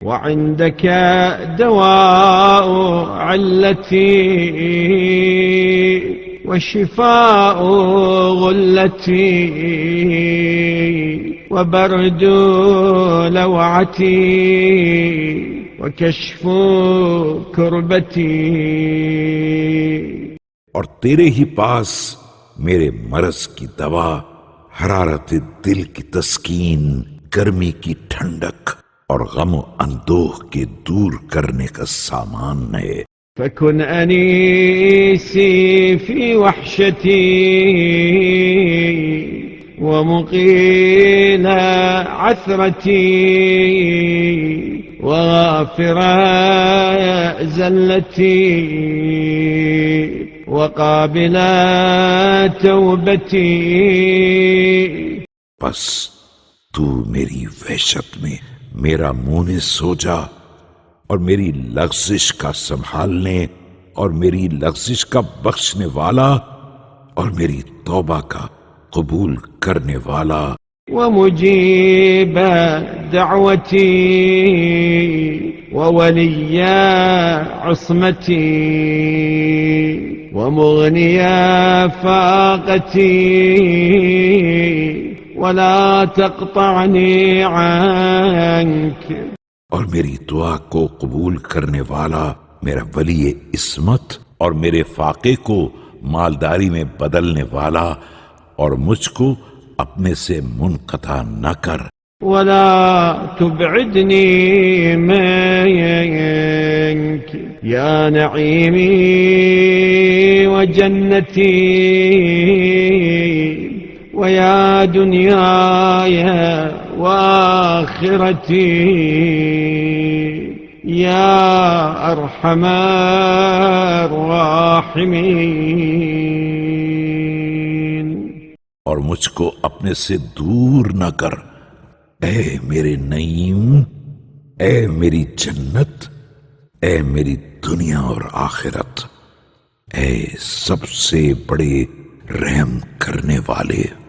وعندك دواء علتي وشفاء غلتي وبرد لوعتي وكشف كربتي. और तेरे ही पास मेरे मरज की दवा, हरारत दिल की तस्कीन, गर्मी की ठंडक और गम अंदोह के दूर करने का सामान है। فكن أنيسي في وحشتي ومقيل عثرتي وغافر زلتي وقابل توبتي. बस तू मेरी वहशत में मेरा मुंह सो जा और मेरी लग़्ज़िश का संभालने और मेरी लग़्ज़िश का बख्शने वाला और मेरी तौबा का कबूल करने वाला ومجيب دعوتي وولي عصمتي ومغني فاقتي ولا تقطعني عنك. और मेरी दुआ को कबूल करने वाला, मेरा वली इस्मत और मेरे फाके को मालदारी में बदलने वाला, और मुझको अपने से मुनक़ता न कर. ولا تبعدني منك يا نعيمي وجنتي ويا دنياي وآخرتي يا أرحم الراحمين. और मुझको अपने से दूर न कर, ऐ मेरे नईम, ऐ मेरी जन्नत, ऐ मेरी दुनिया और आखिरत, ऐ सबसे बड़े रहम करने वाले.